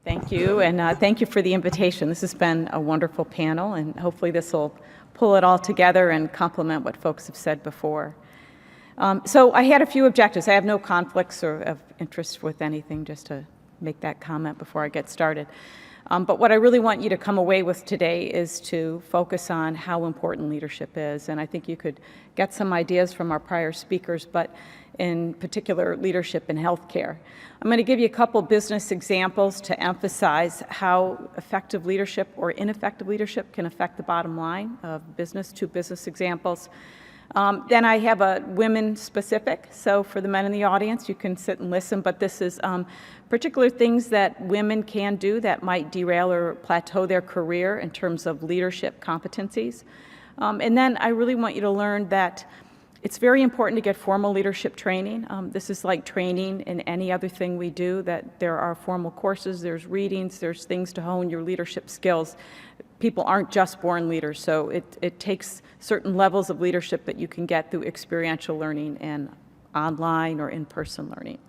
Thank you, and thank you for the invitation. This has been a wonderful panel, and hopefully this will pull it all together and complement what folks have said before. So I had a few objectives. I have no conflicts or of interest with anything, just to make that comment before I get started. But what I really want you to come away with today is to focus on how important leadership is. And I think you could get some ideas from our prior speakers, but in particular, leadership in healthcare. I'm going to give you a couple business examples to emphasize how effective leadership or ineffective leadership can affect the bottom line of business, two business examples. Then I have a women specific, so for the men in the audience, you can sit and listen, but this is particular things that women can do that might derail or plateau their career in terms of leadership competencies. And then I really want you to learn that it's very important to get formal leadership training. This is like training in any other thing we do, that there are formal courses, there's readings, there's things to hone your leadership skills. People aren't just born leaders, so it takes certain levels of leadership that you can get through experiential learning and online or in-person learning.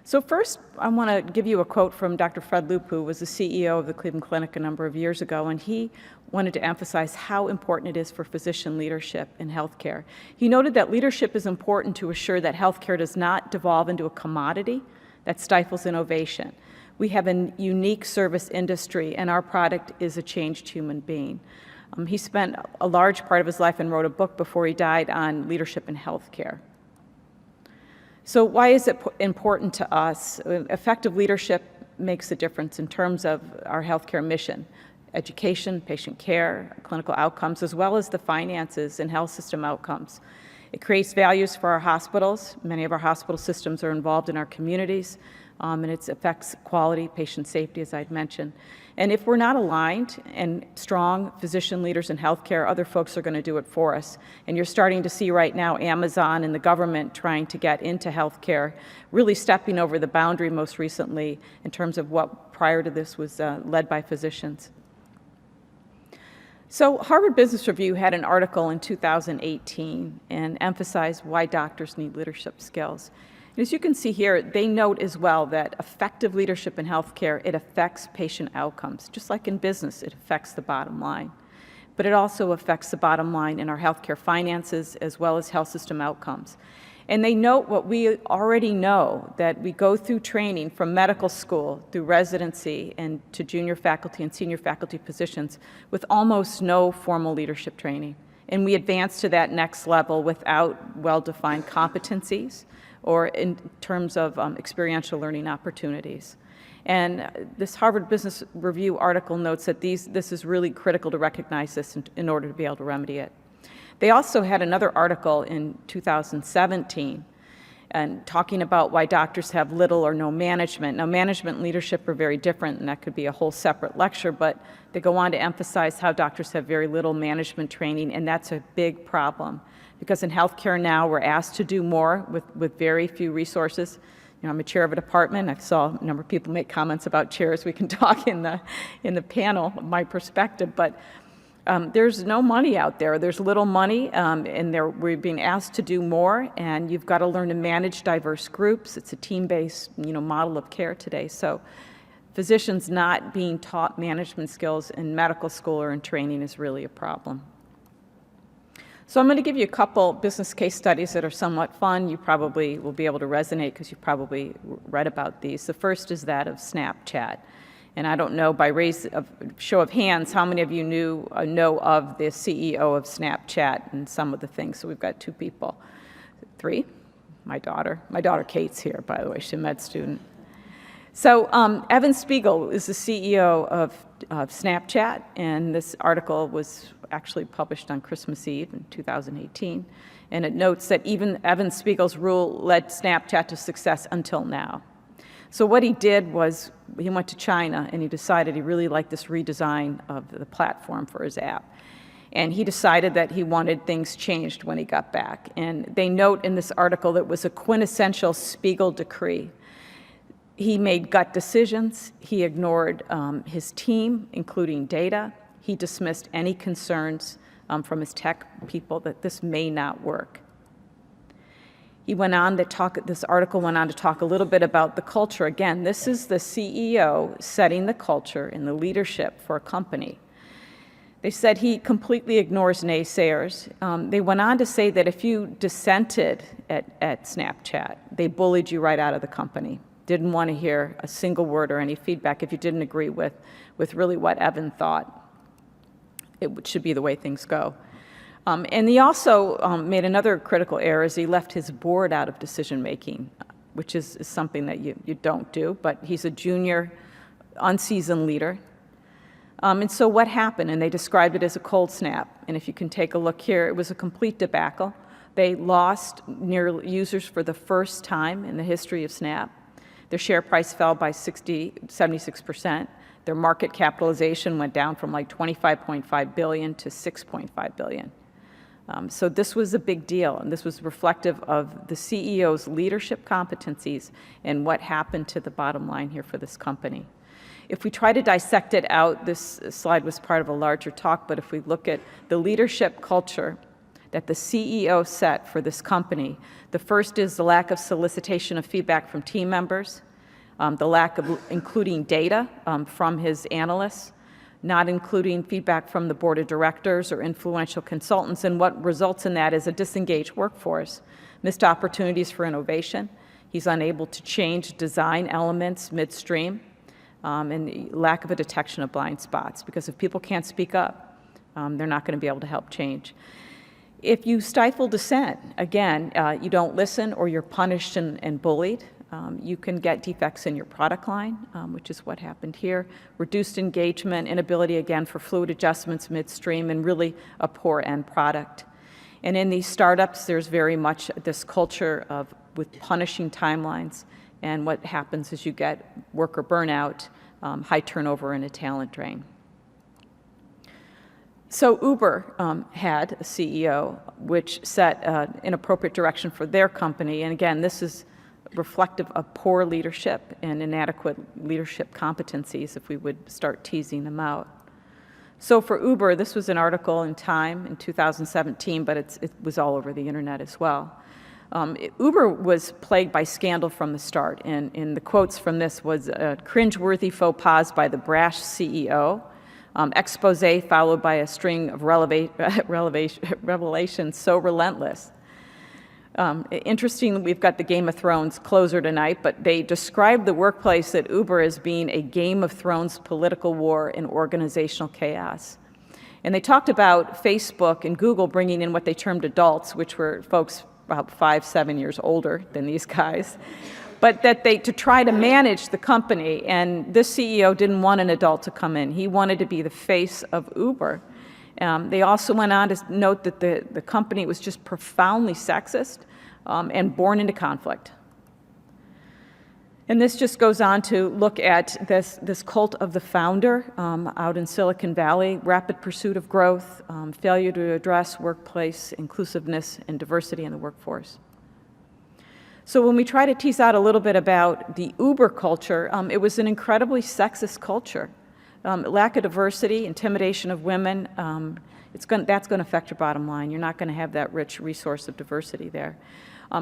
So first, I want to give you a quote from Dr. Fred Loop, who was the CEO of the Cleveland Clinic a number of years ago, and he wanted to emphasize how important it is for physician leadership in healthcare. He noted that leadership is important to assure that healthcare does not devolve into a commodity that stifles innovation. We have a unique service industry, and our product is a changed human being. He spent a large part of his life and wrote a book before he died on leadership in healthcare. So why is it important to us? Effective leadership makes a difference in terms of our healthcare mission: education, patient care, clinical outcomes, as well as the finances and health system outcomes. It creates values for our hospitals. Many of our hospital systems are involved in our communities, and it affects quality, patient safety, as I'd mentioned. And if we're not aligned and strong physician leaders in healthcare, other folks are going to do it for us. And you're starting to see right now Amazon and the government trying to get into healthcare, really stepping over the boundary most recently in terms of what prior to this was led by physicians. So Harvard Business Review had an article in 2018 and emphasized why doctors need leadership skills. As you can see here, they note as well that effective leadership in healthcare, it affects patient outcomes. Just like in business, it affects the bottom line. But it also affects the bottom line in our healthcare finances as well as health system outcomes. And they note what we already know, that we go through training from medical school through residency and to junior faculty and senior faculty positions with almost no formal leadership training. And we advance to that next level without well-defined competencies or in terms of experiential learning opportunities. And this Harvard Business Review article notes that this is really critical to recognize this in order to be able to remedy it. They also had another article in 2017 and talking about why doctors have little or no management. Now, management and leadership are very different, and that could be a whole separate lecture, but they go on to emphasize how doctors have very little management training, and that's a big problem. Because in healthcare now, we're asked to do more with very few resources. You know, I'm a chair of a department. I saw a number of people make comments about chairs. We can talk in the panel, my perspective, but there's no money out there. There's little money, and we're being asked to do more, and you've got to learn to manage diverse groups. It's a team-based, model of care today. So physicians not being taught management skills in medical school or in training is really a problem. So I'm going to give you a couple business case studies that are somewhat fun. You probably will be able to resonate because you've probably read about these. The first is that of Snapchat. And I don't know, by show of hands, how many of you know of the CEO of Snapchat and some of the things. So we've got 2 people. 3? My daughter. My daughter Kate's here, by the way. She's a med student. So Evan Spiegel is the CEO of Snapchat, and this article was actually published on Christmas Eve in 2018. And it notes that even Evan Spiegel's rule led Snapchat to success until now. So what he did was he went to China and he decided he really liked this redesign of the platform for his app. And he decided that he wanted things changed when he got back. And they note in this article that it was a quintessential Spiegel decree. He made gut decisions. He ignored his team, including data. He dismissed any concerns from his tech people that this may not work. He went on to talk, this article went on to talk a little bit about the culture. Again, this is the CEO setting the culture and the leadership for a company. They said he completely ignores naysayers. They went on to say that if you dissented at Snapchat, they bullied you right out of the company. Didn't want to hear a single word or any feedback if you didn't agree with really what Evan thought it should be the way things go. And he also made another critical error is he left his board out of decision-making, which is something that you don't do, but he's a junior, unseasoned leader. And so what happened? And they described it as a cold snap. And if you can take a look here, it was a complete debacle. They lost users for the first time in the history of Snap. Their share price fell by 76%. Their market capitalization went down from like $25.5 billion to $6.5 billion. So this was a big deal, and this was reflective of the CEO's leadership competencies and what happened to the bottom line here for this company. If we try to dissect it out, this slide was part of a larger talk, but if we look at the leadership culture that the CEO set for this company, the first is the lack of solicitation of feedback from team members, the lack of including data from his analysts, not including feedback from the board of directors or influential consultants, and what results in that is a disengaged workforce, missed opportunities for innovation. He's unable to change design elements midstream, and lack of a detection of blind spots, because if people can't speak up, they're not going to be able to help change. If you stifle dissent, again, you don't listen or you're punished and bullied. You can get defects in your product line, which is what happened here. Reduced engagement, inability, again, for fluid adjustments midstream, and really a poor end product. And in these startups, there's very much this culture with punishing timelines, and what happens is you get worker burnout, high turnover, and a talent drain. So Uber had a CEO which set an inappropriate direction for their company, and again, this is reflective of poor leadership and inadequate leadership competencies if we would start teasing them out. So for Uber, this was an article in Time in 2017, but it was all over the internet as well. Uber was plagued by scandal from the start, and the quotes from this was a cringeworthy faux pas by the brash CEO, expose followed by a string of revelations so relentless. Interesting, we've got the Game of Thrones closer tonight, but they described the workplace at Uber as being a Game of Thrones political war and organizational chaos. And they talked about Facebook and Google bringing in what they termed adults, which were folks about 5-7 years older than these guys, but that to try to manage the company, and this CEO didn't want an adult to come in. He wanted to be the face of Uber. They also went on to note that the company was just profoundly sexist and born into conflict. And this just goes on to look at this cult of the founder out in Silicon Valley, rapid pursuit of growth, failure to address workplace inclusiveness and diversity in the workforce. So when we try to tease out a little bit about the Uber culture, it was an incredibly sexist culture. Lack of diversity, intimidation of women, that's going to affect your bottom line. You're not going to have that rich resource of diversity there.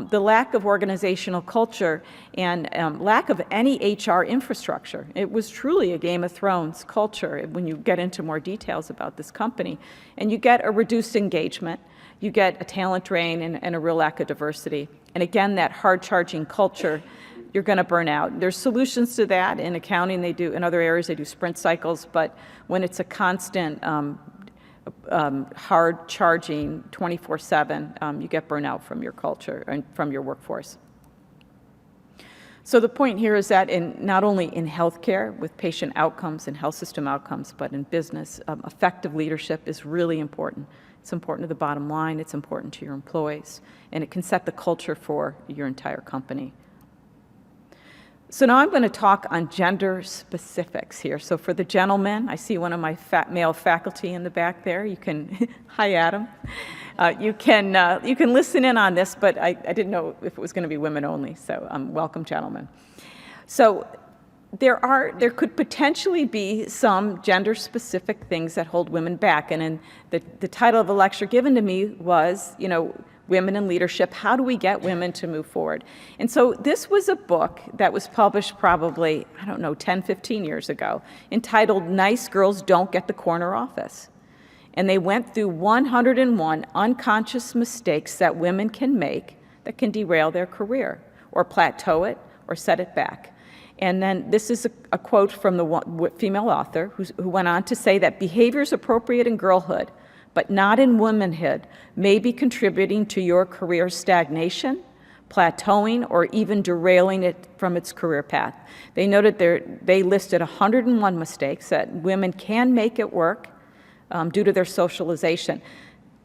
The lack of organizational culture and lack of any HR infrastructure. It was truly a Game of Thrones culture when you get into more details about this company. And you get a reduced engagement, you get a talent drain and a real lack of diversity. And again, that hard-charging culture, you're going to burn out. There's solutions to that in accounting. They do in other areas. They do sprint cycles, but when it's a constant, hard-charging, 24/7, you get burnout from your culture and from your workforce. So the point here is that not only in healthcare with patient outcomes and health system outcomes, but in business, effective leadership is really important. It's important to the bottom line. It's important to your employees, and it can set the culture for your entire company. So now I'm going to talk on gender specifics here. So for the gentlemen, I see one of my male faculty in the back there. You can, hi Adam. You can listen in on this, but I didn't know if it was going to be women only. So welcome, gentlemen. So there could potentially be some gender specific things that hold women back. And in the title of a lecture given to me was, Women in Leadership, How Do We Get Women to Move Forward? And so this was a book that was published probably, 10, 15 years ago, entitled Nice Girls Don't Get the Corner Office. And they went through 101 unconscious mistakes that women can make that can derail their career, or plateau it, or set it back. And then this is a quote from the female author who went on to say that behaviors appropriate in girlhood, but not in womanhood, may be contributing to your career stagnation, plateauing, or even derailing it from its career path. They noted they listed 101 mistakes that women can make at work due to their socialization.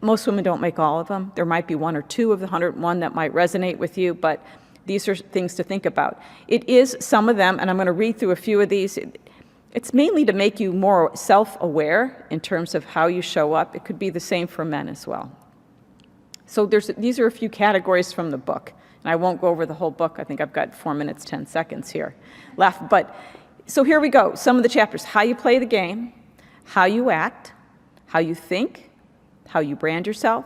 Most women don't make all of them. There might be one or two of the 101 that might resonate with you, but these are things to think about. It is some of them, and I'm going to read through a few of these. It's mainly to make you more self-aware in terms of how you show up. It could be the same for men as well. So these are a few categories from the book. And I won't go over the whole book. I think I've got 4 minutes, 10 seconds here left. But so here we go. Some of the chapters: how you play the game, how you act, how you think, how you brand yourself,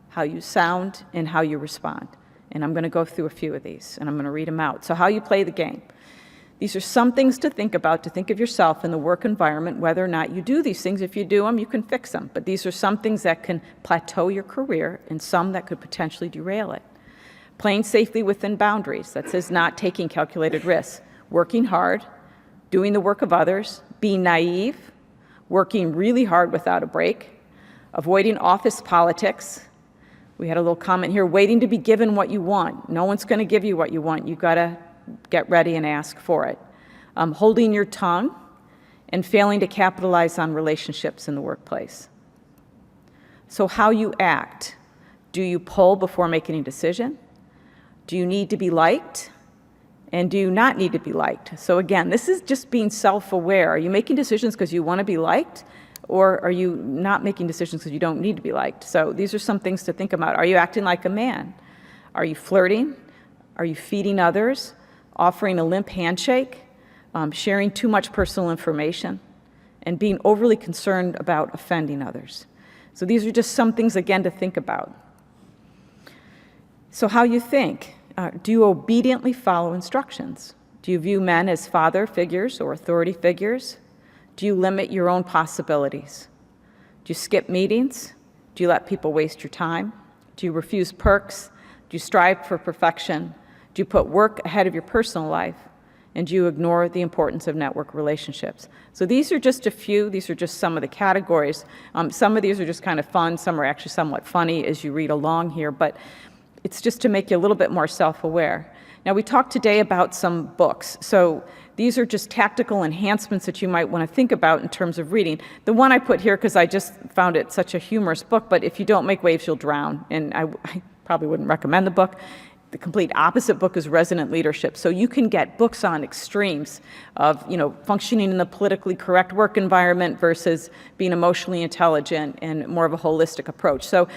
how you sound, and how you respond. And I'm going to go through a few of these, and I'm going to read them out. So how you play the game. These are some things to think about, to think of yourself in the work environment, whether or not you do these things. If you do them, you can fix them. But these are some things that can plateau your career, and some that could potentially derail it. Playing safely within boundaries. That says not taking calculated risks. Working hard, doing the work of others, being naive, working really hard without a break, avoiding office politics. We had a little comment here: waiting to be given what you want. No one's going to give you what you want. You've got to get ready and ask for it. Holding your tongue, and failing to capitalize on relationships in the workplace. So how you act. Do you poll before making a decision? Do you need to be liked? And do you not need to be liked? So again, this is just being self-aware. Are you making decisions because you want to be liked? Or are you not making decisions because you don't need to be liked? So these are some things to think about. Are you acting like a man? Are you flirting? Are you feeding others? Offering a limp handshake? Sharing too much personal information? And being overly concerned about offending others. So these are just some things, again, to think about. So how you think. Do you obediently follow instructions? Do you view men as father figures or authority figures? Do you limit your own possibilities? Do you skip meetings? Do you let people waste your time? Do you refuse perks? Do you strive for perfection? Do you put work ahead of your personal life? And do you ignore the importance of network relationships? So these are just a few. These are just some of the categories. Some of these are just kind of fun. Some are actually somewhat funny as you read along here, but it's just to make you a little bit more self-aware. Now, we talked today about some books. So these are just tactical enhancements that you might want to think about in terms of reading. The one I put here, because I just found it such a humorous book, but if you don't make waves, you'll drown. And I probably wouldn't recommend the book. The complete opposite book is Resonant Leadership. So you can get books on extremes of, functioning in the politically correct work environment versus being emotionally intelligent and more of a holistic approach. So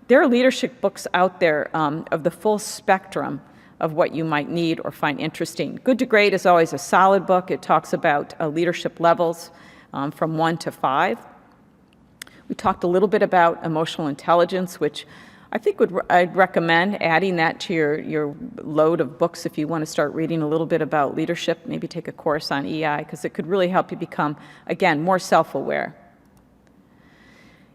there are leadership books out there of the full spectrum of what you might need or find interesting. Good to Great is always a solid book. It talks about leadership levels from 1 to 5. We talked a little bit about emotional intelligence, which I think I'd recommend adding that to your load of books if you want to start reading a little bit about leadership. Maybe take a course on EI, because it could really help you become, again, more self-aware.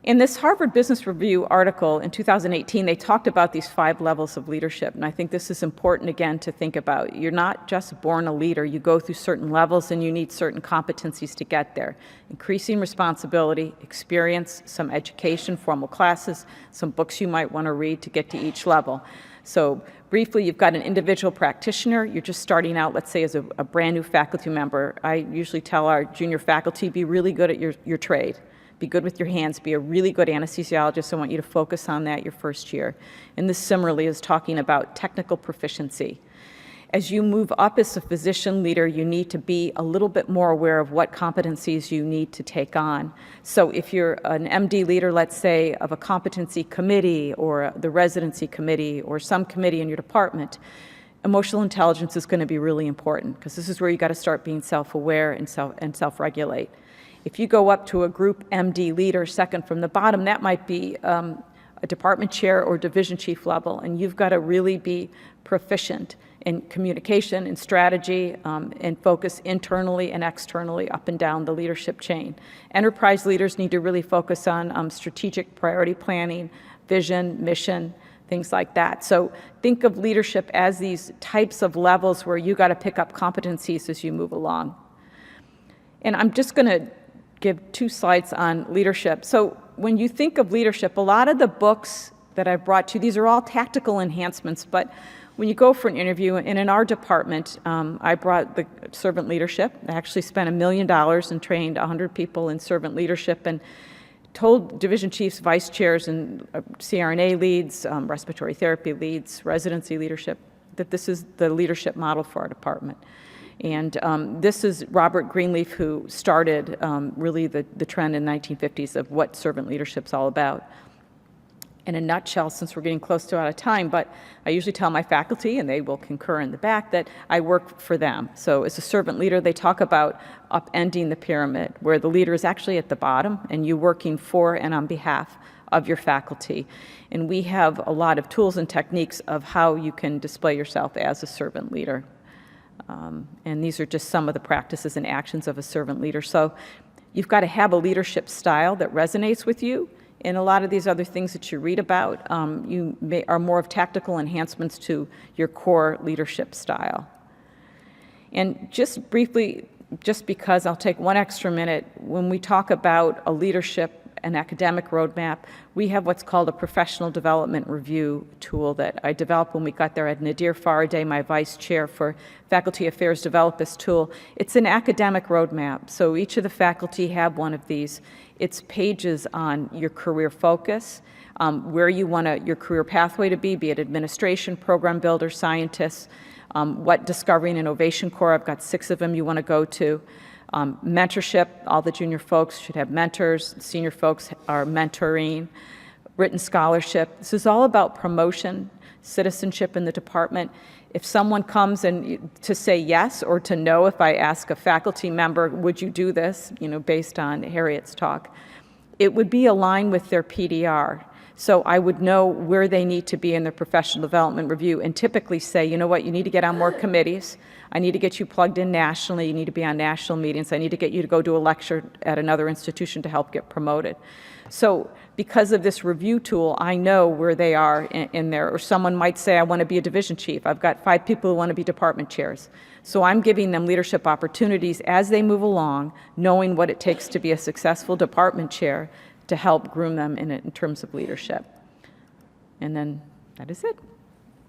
In this Harvard Business Review article in 2018, they talked about these 5 levels of leadership, and I think this is important, again, to think about. You're not just born a leader. You go through certain levels, and you need certain competencies to get there. Increasing responsibility, experience, some education, formal classes, some books you might want to read to get to each level. So briefly, you've got an individual practitioner. You're just starting out, let's say, as a brand new faculty member. I usually tell our junior faculty, be really good at your trade. Be good with your hands. Be a really good anesthesiologist. I want you to focus on that your first year. And this similarly is talking about technical proficiency. As you move up as a physician leader, you need to be a little bit more aware of what competencies you need to take on. So if you're an MD leader, let's say, of a competency committee or the residency committee or some committee in your department, emotional intelligence is going to be really important, because this is where you got to start being self-aware and self-regulate. If you go up to a group MD leader, second from the bottom, that might be a department chair or division chief level, and you've got to really be proficient in communication and strategy and focus internally and externally up and down the leadership chain. Enterprise leaders need to really focus on strategic priority planning, vision, mission, things like that. So think of leadership as these types of levels where you got to pick up competencies as you move along. And I'm just going to give 2 slides on leadership. So when you think of leadership, a lot of the books that I've brought to you, these are all tactical enhancements, but when you go for an interview, and in our department, I brought the servant leadership. I actually spent $1 million and trained 100 people in servant leadership and told division chiefs, vice chairs, and CRNA leads, respiratory therapy leads, residency leadership, that this is the leadership model for our department. And this is Robert Greenleaf, who started really the trend in the 1950s of what servant leadership's all about. In a nutshell, since we're getting close to out of time, but I usually tell my faculty, and they will concur in the back, that I work for them. So as a servant leader, they talk about upending the pyramid, where the leader is actually at the bottom, and you working for and on behalf of your faculty. And we have a lot of tools and techniques of how you can display yourself as a servant leader. And these are just some of the practices and actions of a servant leader. So you've got to have a leadership style that resonates with you. And a lot of these other things that you read about are more of tactical enhancements to your core leadership style. And just briefly, just because I'll take 1 extra minute, when we talk about a leadership and academic roadmap, we have what's called a professional development review tool that I developed when we got there. I had Nadir Faraday, my vice chair for faculty affairs, develop this tool. It's an academic roadmap, so each of the faculty have one of these. It's pages on your career focus, where you want your career pathway to be it administration, program builder, scientists, what discovery and innovation core, I've got 6 of them you want to go to. Mentorship, all the junior folks should have mentors, senior folks are mentoring, written scholarship. This is all about promotion, citizenship in the department. If someone comes and to say yes or to no, if I ask a faculty member, would you do this, based on Harriet's talk, it would be aligned with their PDR. So I would know where they need to be in their professional development review and typically say, you know what, you need to get on more committees. I need to get you plugged in nationally. You need to be on national meetings. I need to get you to go do a lecture at another institution to help get promoted. So because of this review tool, I know where they are in there. Or someone might say, I want to be a division chief. I've got 5 people who want to be department chairs. So I'm giving them leadership opportunities as they move along, knowing what it takes to be a successful department chair to help groom them in terms of leadership. And then that is it.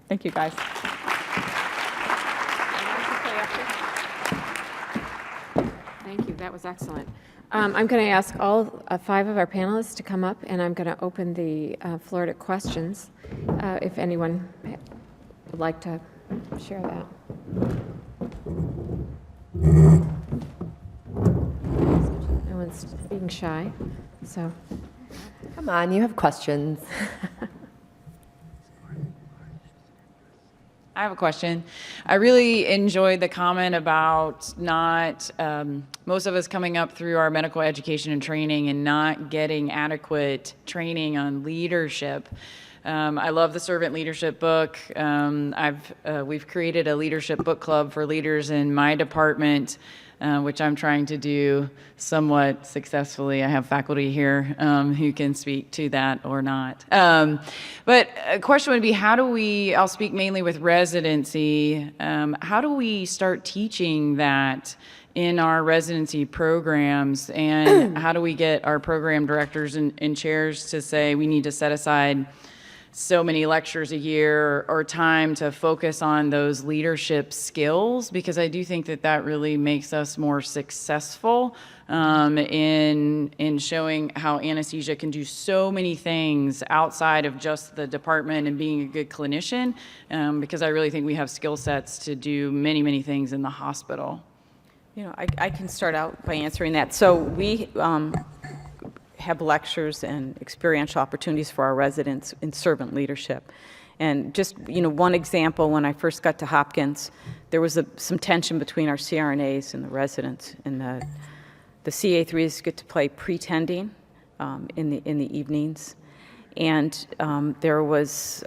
Thank you, guys. Thank you. That was excellent. I'm going to ask all 5 of our panelists to come up, and I'm going to open the floor to questions, if anyone would like to share that. No one's being shy, so. Come on, you have questions. I have a question. I really enjoyed the comment about not, most of us coming up through our medical education and training and not getting adequate training on leadership. I love the servant leadership book. We've created a leadership book club for leaders in my department, which I'm trying to do somewhat successfully. I have faculty here who can speak to that or not. But a question would be, I'll speak mainly with residency, how do we start teaching that in our residency programs, and how do we get our program directors and chairs to say we need to set aside so many lectures a year or time to focus on those leadership skills, because I do think that really makes us more successful in showing how anesthesia can do so many things outside of just the department and being a good clinician, because I really think we have skill sets to do many, many things in the hospital. I can start out by answering that. So we have lectures and experiential opportunities for our residents in servant leadership. And just, one example, when I first got to Hopkins, there was some tension between our CRNAs and the residents. And the CA3s get to play pretending in the evenings. And there was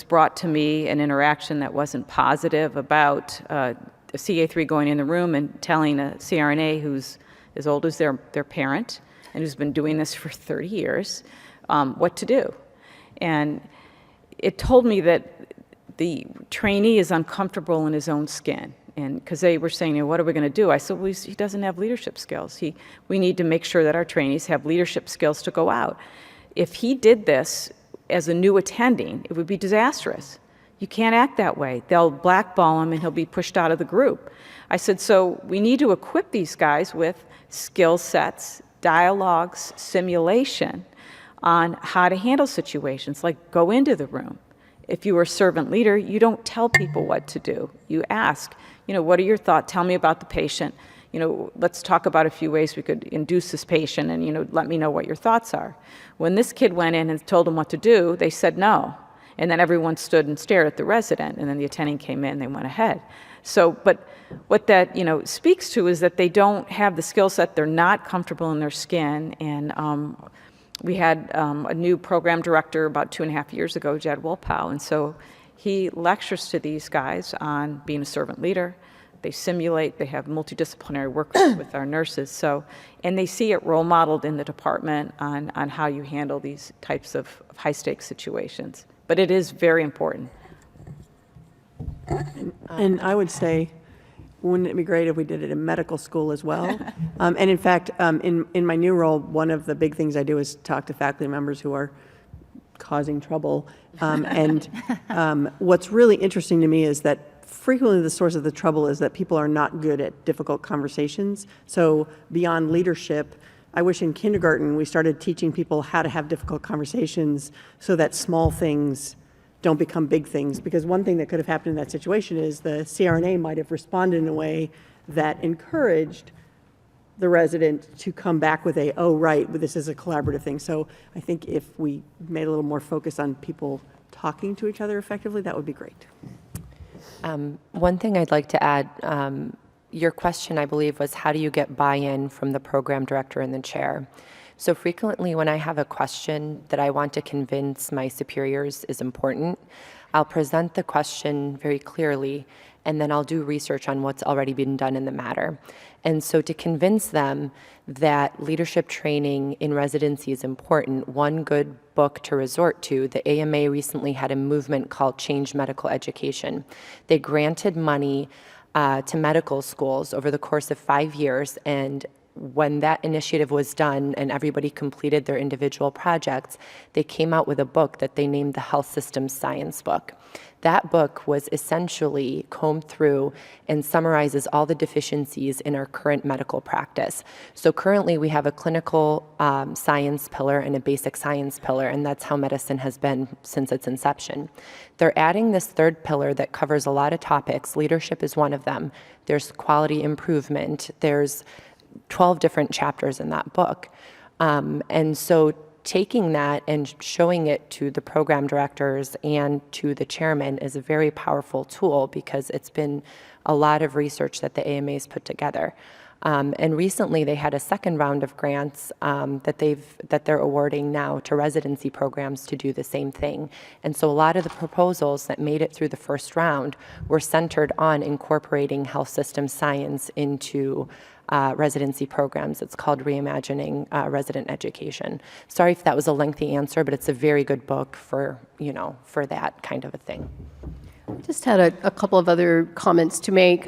brought to me an interaction that wasn't positive about a CA3 going in the room and telling a CRNA who's as old as their parent and who's been doing this for 30 years what to do. And it told me that the trainee is uncomfortable in his own skin. And because they were saying, what are we going to do? I said, well, he doesn't have leadership skills. We need to make sure that our trainees have leadership skills to go out. If he did this as a new attending, it would be disastrous. You can't act that way. They'll blackball him and he'll be pushed out of the group. I said, so we need to equip these guys with skill sets, dialogues, simulation on how to handle situations, like go into the room. If you were a servant leader, you don't tell people what to do. You ask, what are your thoughts? Tell me about the patient. Let's talk about a few ways we could induce this patient and, let me know what your thoughts are. When this kid went in and told them what to do, they said no. And then everyone stood and stared at the resident, and then the attending came in and they went ahead. So, but what that, speaks to is that they don't have the skill set, they're not comfortable in their skin, and we had a new program director about 2.5 years ago, Jed Wolpow, and so he lectures to these guys on being a servant leader. They simulate, they have multidisciplinary work with our nurses, and they see it role modeled in the department on how you handle these types of high-stakes situations. But it is very important. And I would say, wouldn't it be great if we did it in medical school as well? And in fact, in my new role, one of the big things I do is talk to faculty members who are causing trouble. And what's really interesting to me is that frequently the source of the trouble is that people are not good at difficult conversations. So beyond leadership, I wish in kindergarten we started teaching people how to have difficult conversations so that small things don't become big things. Because one thing that could have happened in that situation is the CRNA might have responded in a way that encouraged the resident to come back with oh, right, but this is a collaborative thing. So I think if we made a little more focus on people talking to each other effectively, that would be great. One thing I'd like to add, your question, I believe, was how do you get buy-in from the program director and the chair? So frequently when I have a question that I want to convince my superiors is important, I'll present the question very clearly, and then I'll do research on what's already been done in the matter. And so to convince them that leadership training in residency is important, one good book to resort to, the AMA recently had a movement called Change Medical Education. They granted money to medical schools over the course of 5 years, and when that initiative was done and everybody completed their individual projects, they came out with a book that they named the Health Systems Science Book. That book was essentially combed through and summarizes all the deficiencies in our current medical practice. So currently we have a clinical science pillar and a basic science pillar, and that's how medicine has been since its inception. They're adding this third pillar that covers a lot of topics. Leadership is one of them. There's quality improvement. There's 12 different chapters in that book. And so taking that and showing it to the program directors and to the chairman is a very powerful tool because it's been a lot of research that the AMA's put together. And recently they had a second round of grants that they're awarding now to residency programs to do the same thing. And so a lot of the proposals that made it through the first round were centered on incorporating health system science into residency programs. It's called Reimagining Resident Education. Sorry if that was a lengthy answer, but it's a very good book for, for that kind of a thing. Just had a couple of other comments to make.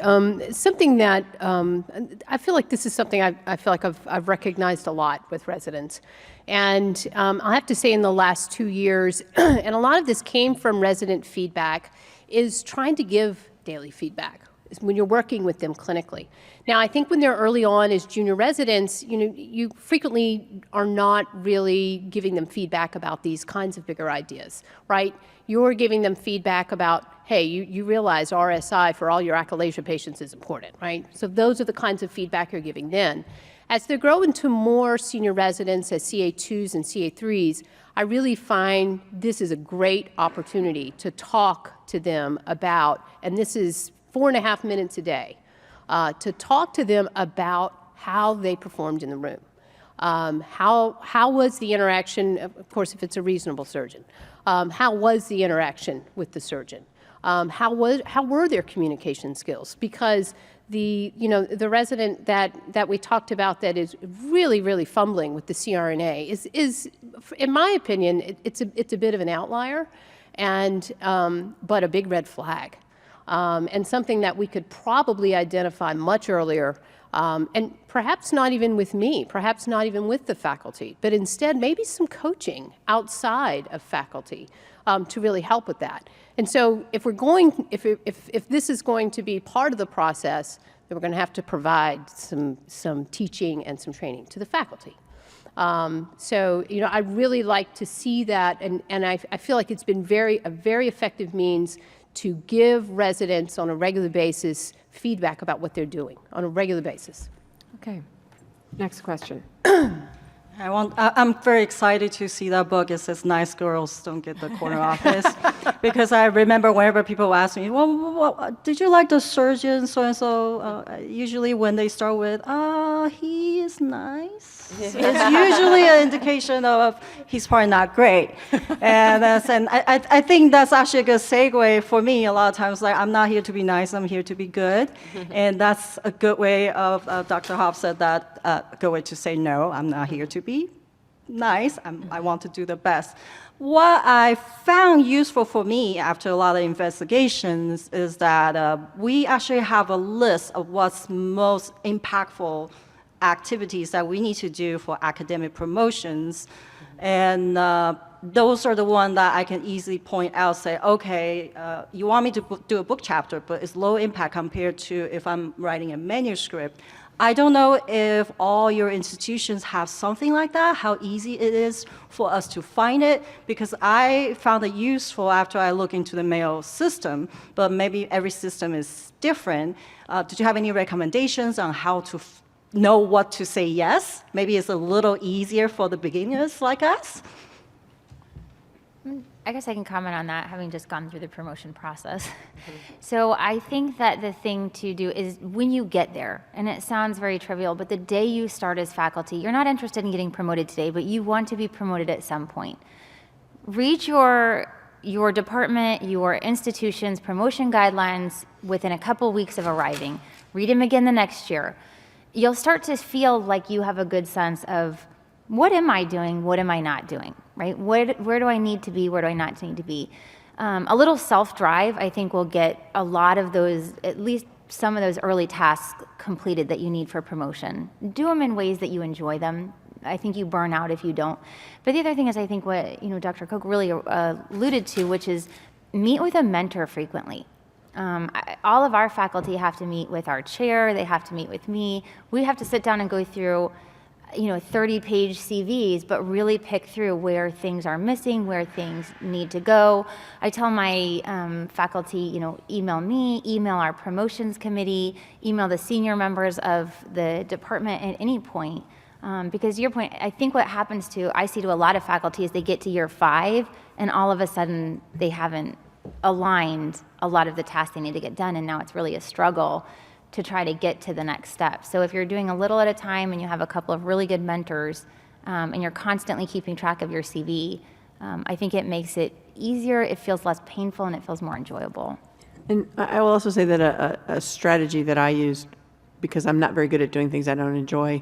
Something that I feel like this is something I feel like I've recognized a lot with residents. And I have to say in the last 2 years, and a lot of this came from resident feedback, is trying to give daily feedback when you're working with them clinically. Now, I think when they're early on as junior residents, you frequently are not really giving them feedback about these kinds of bigger ideas, right? You're giving them feedback about, hey, you realize RSI for all your achalasia patients is important, right? So those are the kinds of feedback you're giving then. As they grow into more senior residents as CA2s and CA3s, I really find this is a great opportunity to talk to them about, and this is 4.5 minutes a day, to talk to them about how they performed in the room. How was the interaction, of course, if it's a reasonable surgeon, how was the interaction with the surgeon? How were their communication skills? Because the resident that we talked about that is really, really fumbling with the CRNA is in my opinion, it's a bit of an outlier, and but a big red flag, and something that we could probably identify much earlier, and perhaps not even with me, perhaps not even with the faculty, but instead maybe some coaching outside of faculty to really help with that. And so if this is going to be part of the process, then we're going to have to provide some teaching and some training to the faculty. So, I really like to see that, and I feel like it's been a very effective means to give residents on a regular basis feedback about what they're doing on a regular basis. Okay. Next question. I'm very excited to see that book. It says nice girls don't get the corner office. Because I remember whenever people ask me, well, did you like the surgeon so-and-so? Usually when they start with, he is nice. It's usually an indication of he's probably not great. And I think that's actually a good segue for me a lot of times. Like, I'm not here to be nice, I'm here to be good. And that's a good way of, Dr. Hoff said that, a good way to say no, I'm not here to be nice, I want to do the best. What I found useful for me after a lot of investigations is that we actually have a list of what's most impactful activities that we need to do for academic promotions. And those are the ones that I can easily point out, say, okay, you want me to do a book chapter, but it's low impact compared to if I'm writing a manuscript. I don't know if all your institutions have something like that, how easy it is for us to find it, because I found it useful after I look into the Mayo system, but maybe every system is different. Did you have any recommendations on how to know what to say yes? Maybe it's a little easier for the beginners like us? I guess I can comment on that, having just gone through the promotion process. So I think that the thing to do is when you get there, and it sounds very trivial, but the day you start as faculty, you're not interested in getting promoted today, but you want to be promoted at some point. Read your department, your institution's promotion guidelines within a couple weeks of arriving. Read them again the next year. You'll start to feel like you have a good sense of, what am I doing? What am I not doing? Right? Where do I need to be? Where do I not need to be? A little self-drive, I think, will get a lot of those, at least some of those early tasks completed that you need for promotion. Do them in ways that you enjoy them. I think you burn out if you don't. But the other thing is, I think what Dr. Koch really alluded to, which is meet with a mentor frequently. All of our faculty have to meet with our chair. They have to meet with me. We have to sit down and go through 30-page CVs, but really pick through where things are missing, where things need to go. I tell my faculty, email me, email our promotions committee, email the senior members of the department at any point. Because to your point, I think what happens I see to a lot of faculty is they get to year 5, and all of a sudden they haven't aligned a lot of the tasks they need to get done, and now it's really a struggle to try to get to the next step. So if you're doing a little at a time and you have a couple of really good mentors, and you're constantly keeping track of your CV, I think it makes it easier, it feels less painful, and it feels more enjoyable. And I will also say that a strategy that I use, because I'm not very good at doing things I don't enjoy,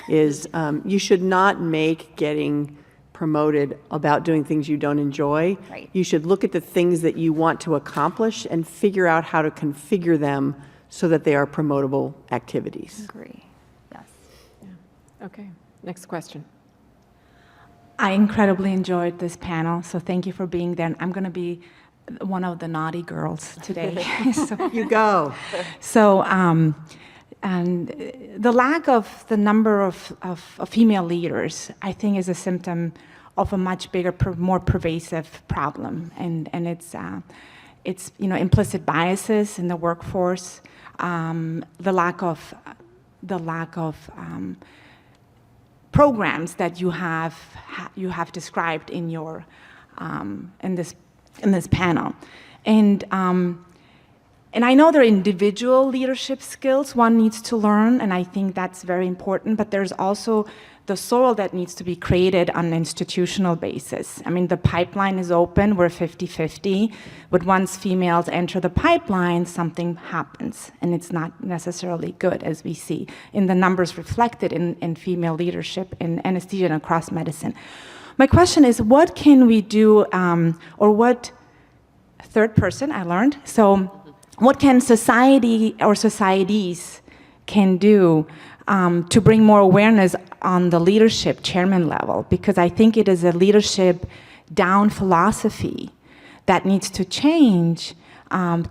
is you should not make getting promoted about doing things you don't enjoy. Right. You should look at the things that you want to accomplish and figure out how to configure them so that they are promotable activities. Agree. Yes. Okay. Next question. I incredibly enjoyed this panel, so thank you for being there. I'm going to be one of the naughty girls today. You go. So, and the lack of the number of female leaders, I think, is a symptom of a much bigger, more pervasive problem, and it's implicit biases in the workforce, the lack of programs that you have described in your in this panel, and And I know there are individual leadership skills one needs to learn, and I think that's very important, but there's also the soil that needs to be created on an institutional basis. I mean, the pipeline is open, we're 50-50, but once females enter the pipeline, something happens, and it's not necessarily good, as we see in the numbers reflected in female leadership in anesthesia and across medicine. My question is, what can we do, or what, third person, I learned, so what can society or societies can do to bring more awareness on the leadership chairman level? Because I think it is a leadership down philosophy that needs to change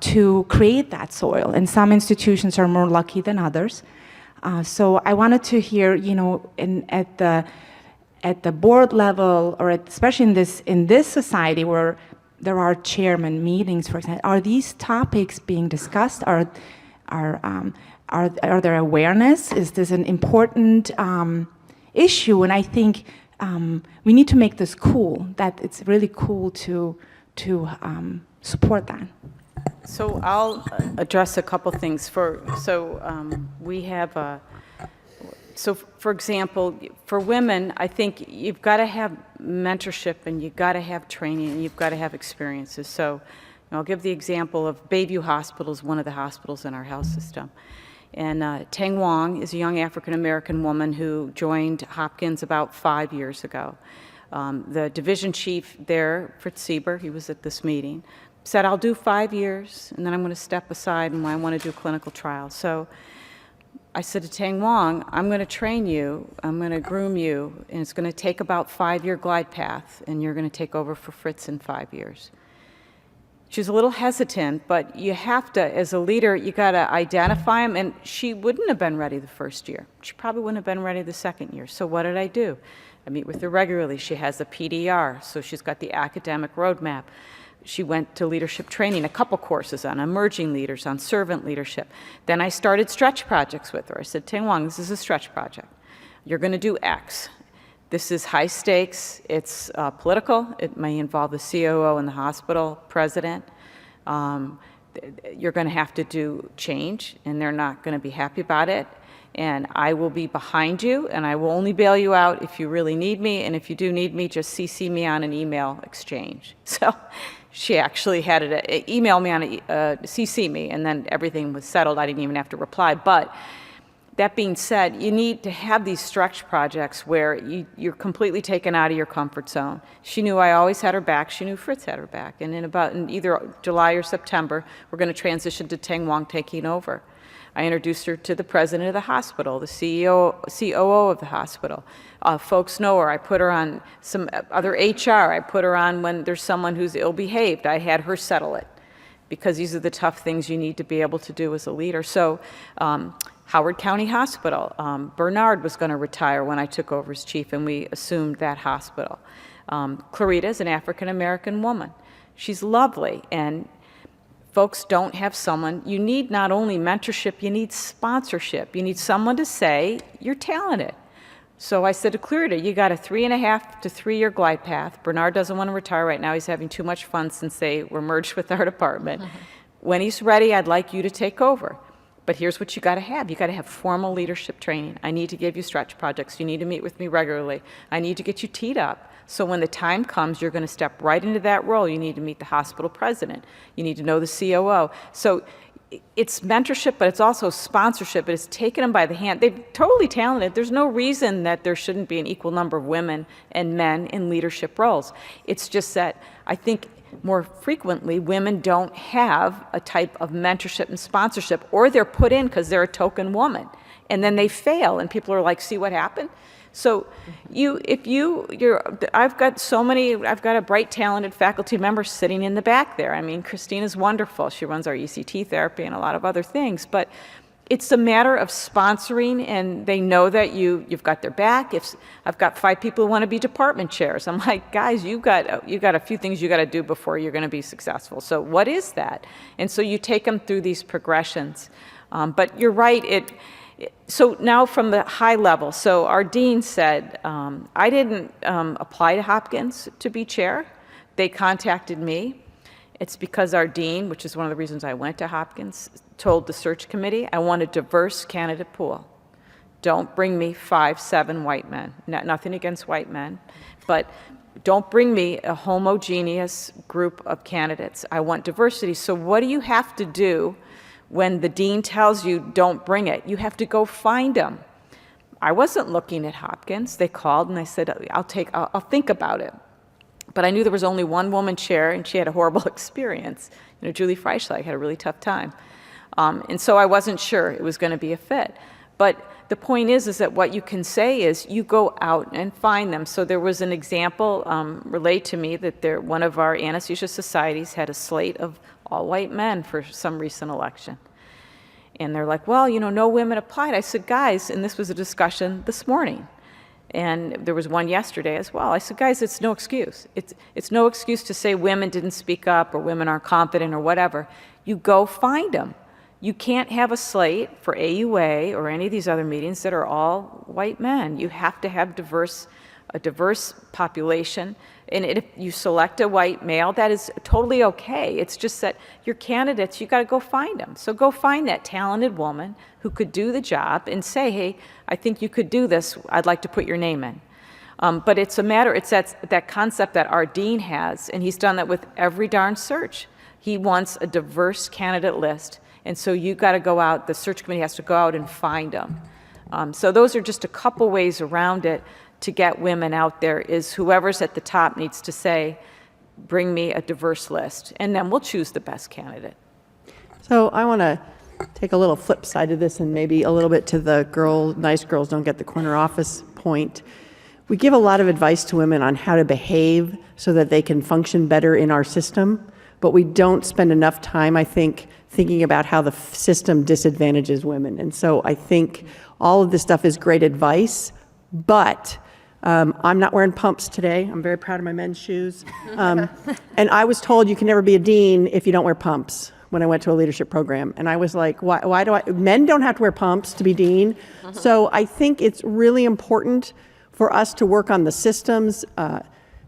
to create that soil. And some institutions are more lucky than others. So I wanted to hear, you know, at the board level, or especially in this society where there are chairman meetings, for example, are these topics being discussed? Are there awareness? Is this an important issue? And I think we need to make this cool, that it's really cool to support that. So I'll address a couple things. We have so for example, for women, I think you've got to have mentorship, and you've got to have training, and you've got to have experiences. So I'll give the example of Bayview Hospital is one of the hospitals in our health system. And Tang Wong is a young African-American woman who joined Hopkins about 5 years ago. The division chief there, Fritz Sieber, he was at this meeting, said, I'll do 5 years, and then I'm going to step aside, and I want to do clinical trials. So I said to Tang Wong, I'm going to train you, I'm going to groom you, and it's going to take about 5-year glide path, and you're going to take over for Fritz in 5 years. She was a little hesitant, but you have to, as a leader, you got to identify them, and she wouldn't have been ready the first year. She probably wouldn't have been ready the second year. So what did I do? I meet with her regularly. She has a PDR, so she's got the academic roadmap. She went to leadership training, a couple courses on emerging leaders, on servant leadership. Then I started stretch projects with her. I said, Tang Wong, this is a stretch project. You're going to do X. This is high stakes. It's political. It may involve the COO and the hospital president. You're going to have to do change, and they're not going to be happy about it. And I will be behind you, and I will only bail you out if you really need me. And if you do need me, just CC me on an email exchange. So she actually had it email me on CC me, and then everything was settled. I didn't even have to reply. But that being said, you need to have these stretch projects where you're completely taken out of your comfort zone. She knew I always had her back. She knew Fritz had her back. And in either July or September, we're going to transition to Tang Wong taking over. I introduced her to the president of the hospital, the COO of the hospital. Folks know her. I put her on some other HR. I put her on when there's someone who's ill-behaved. I had her settle it, because these are the tough things you need to be able to do as a leader. So Howard County Hospital, Bernard was going to retire when I took over as chief, and we assumed that hospital. Clarita is an African-American woman. She's lovely, and folks don't have someone. You need not only mentorship, you need sponsorship. You need someone to say, you're talented. So I said to Clarita, you got a 3.5 to 3 year glide path. Bernard doesn't want to retire right now. He's having too much fun since they were merged with our department. When he's ready, I'd like you to take over. But here's what you got to have. You got to have formal leadership training. I need to give you stretch projects. You need to meet with me regularly. I need to get you teed up. So when the time comes, you're going to step right into that role. You need to meet the hospital president. You need to know the COO. So it's mentorship, but it's also sponsorship. It's taking them by the hand. They're totally talented. There's no reason that there shouldn't be an equal number of women and men in leadership roles. It's just that I think more frequently women don't have a type of mentorship and sponsorship, or they're put in because they're a token woman, and then they fail, and people are like, see what happened? So I've got a bright, talented faculty member sitting in the back there. I mean, Christina's wonderful. She runs our ECT therapy and a lot of other things, but it's a matter of sponsoring, and they know that you've got their back. If I've got 5 people who want to be department chairs, I'm like, guys, you got a few things you got to do before you're going to be successful. So what is that? And so you take them through these progressions. But you're right. So now from the high level, so our dean said, I didn't apply to Hopkins to be chair. They contacted me. It's because our dean, which is one of the reasons I went to Hopkins, told the search committee, I want a diverse candidate pool. Don't bring me 5, 7 white men. Nothing against white men, but don't bring me a homogeneous group of candidates. I want diversity. So what do you have to do when the dean tells you don't bring it? You have to go find them. I wasn't looking at Hopkins. They called and I said, I'll think about it. But I knew there was only one woman chair and she had a horrible experience. Julie Freischlag had a really tough time. And so I wasn't sure it was going to be a fit. But the point is that what you can say is you go out and find them. So there was an example relayed to me that one of our anesthesia societies had a slate of all white men for some recent election. And they're like, well, no women applied. I said, guys, and this was a discussion this morning. And there was one yesterday as well. I said, guys, it's no excuse. It's no excuse to say women didn't speak up or women aren't confident or whatever. You go find them. You can't have a slate for AUA or any of these other meetings that are all white men. You have to have a diverse population. And if you select a white male, that is totally okay. It's just that your candidates, you got to go find them. So go find that talented woman who could do the job and say, hey, I think you could do this. I'd like to put your name in. But it's that concept that our dean has, and he's done that with every darn search. He wants a diverse candidate list. And so you got to go out, the search committee has to go out and find them. So those are just a couple ways around it to get women out there, is whoever's at the top needs to say, bring me a diverse list, and then we'll choose the best candidate. So I want to take a little flip side of this and maybe a little bit to the nice girls don't get the corner office point. We give a lot of advice to women on how to behave so that they can function better in our system, but we don't spend enough time, I think, thinking about how the system disadvantages women. And so I think all of this stuff is great advice, but I'm not wearing pumps today. I'm very proud of my men's shoes. And I was told you can never be a dean if you don't wear pumps when I went to a leadership program. And I was like, why do men don't have to wear pumps to be dean. So I think it's really important for us to work on the systems.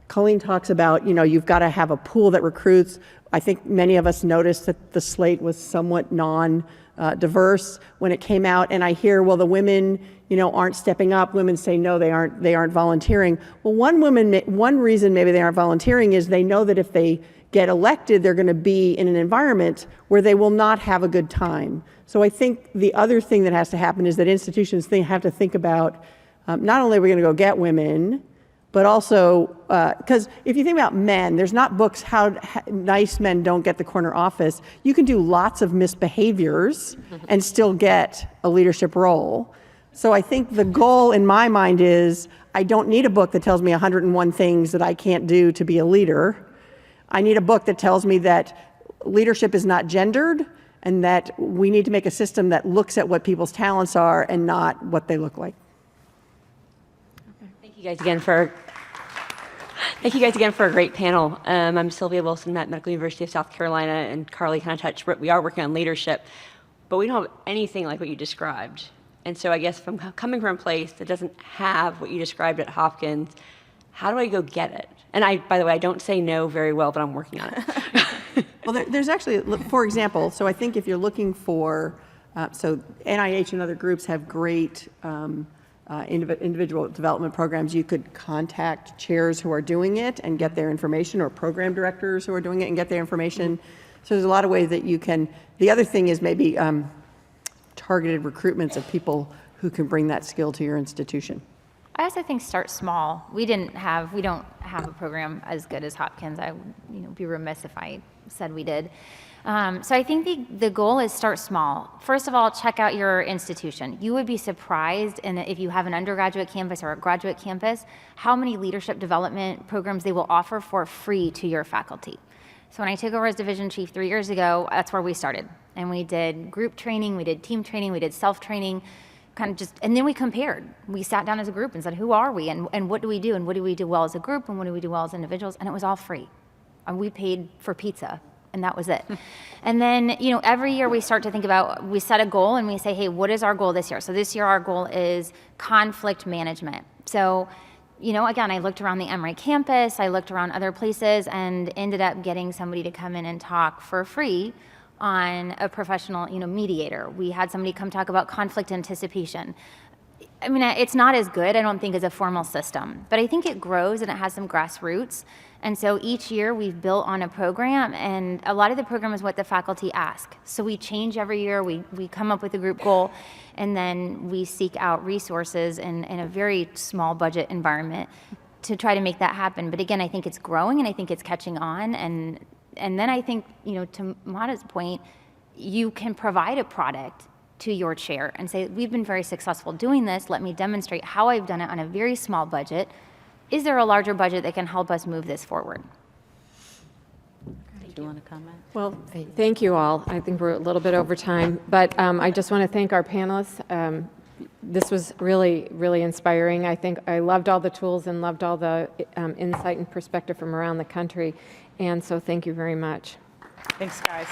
Colleen talks about, you've got to have a pool that recruits. I think many of us noticed that the slate was somewhat non-diverse when it came out. And I hear, well, the women, aren't stepping up. Women say, no, they aren't volunteering. Well, one reason maybe they aren't volunteering is they know that if they get elected, they're going to be in an environment where they will not have a good time. So I think the other thing that has to happen is that institutions have to think about, not only are we going to go get women, but also, because if you think about men, there's not books how nice men don't get the corner office. You can do lots of misbehaviors and still get a leadership role. So I think the goal in my mind is, I don't need a book that tells me 101 things that I can't do to be a leader. I need a book that tells me that leadership is not gendered and that we need to make a system that looks at what people's talents are and not what they look like. Thank you guys again for a great panel. I'm Sylvia Wilson at Medical University of South Carolina, and Carly kind of touched, we are working on leadership, but we don't have anything like what you described. And so I guess from coming from a place that doesn't have what you described at Hopkins, how do I go get it? And by the way, I don't say no very well, but I'm working on it. Well, there's actually, for example, so I think if you're looking for, so NIH and other groups have great individual development programs. You could contact chairs who are doing it and get their information, or program directors who are doing it and get their information. So there's a lot of ways that you can. The other thing is maybe targeted recruitments of people who can bring that skill to your institution. I also think start small. We don't have a program as good as Hopkins. I would be remiss if I said we did. So I think the goal is start small. First of all, check out your institution. You would be surprised, and if you have an undergraduate campus or a graduate campus, how many leadership development programs they will offer for free to your faculty. So when I took over as division chief 3 years ago, that's where we started. And we did group training, we did team training, we did self-training, and then we compared. We sat down as a group and said, who are we, and what do we do, and what do we do well as a group, and what do we do well as individuals, and it was all free. And we paid for pizza, and that was it. And then, every year we start to think about, we set a goal and we say, hey, what is our goal this year? So this year our goal is conflict management. So again, I looked around the Emory campus, I looked around other places, and ended up getting somebody to come in and talk for free on a professional, mediator. We had somebody come talk about conflict anticipation. I mean, it's not as good, I don't think, as a formal system, but I think it grows and it has some grassroots. And so each year we've built on a program, and a lot of the program is what the faculty ask. So we change every year, we come up with a group goal, and then we seek out resources in a very small budget environment to try to make that happen. But again, I think it's growing and I think it's catching on. And then I think, to Mada's point, you can provide a product to your chair and say, we've been very successful doing this. Let me demonstrate how I've done it on a very small budget. Is there a larger budget that can help us move this forward? Do you want to comment? Well, thank you all. I think we're a little bit over time, but I just want to thank our panelists. This was really, really inspiring. I think I loved all the tools and loved all the insight and perspective from around the country. And so thank you very much. Thanks, guys.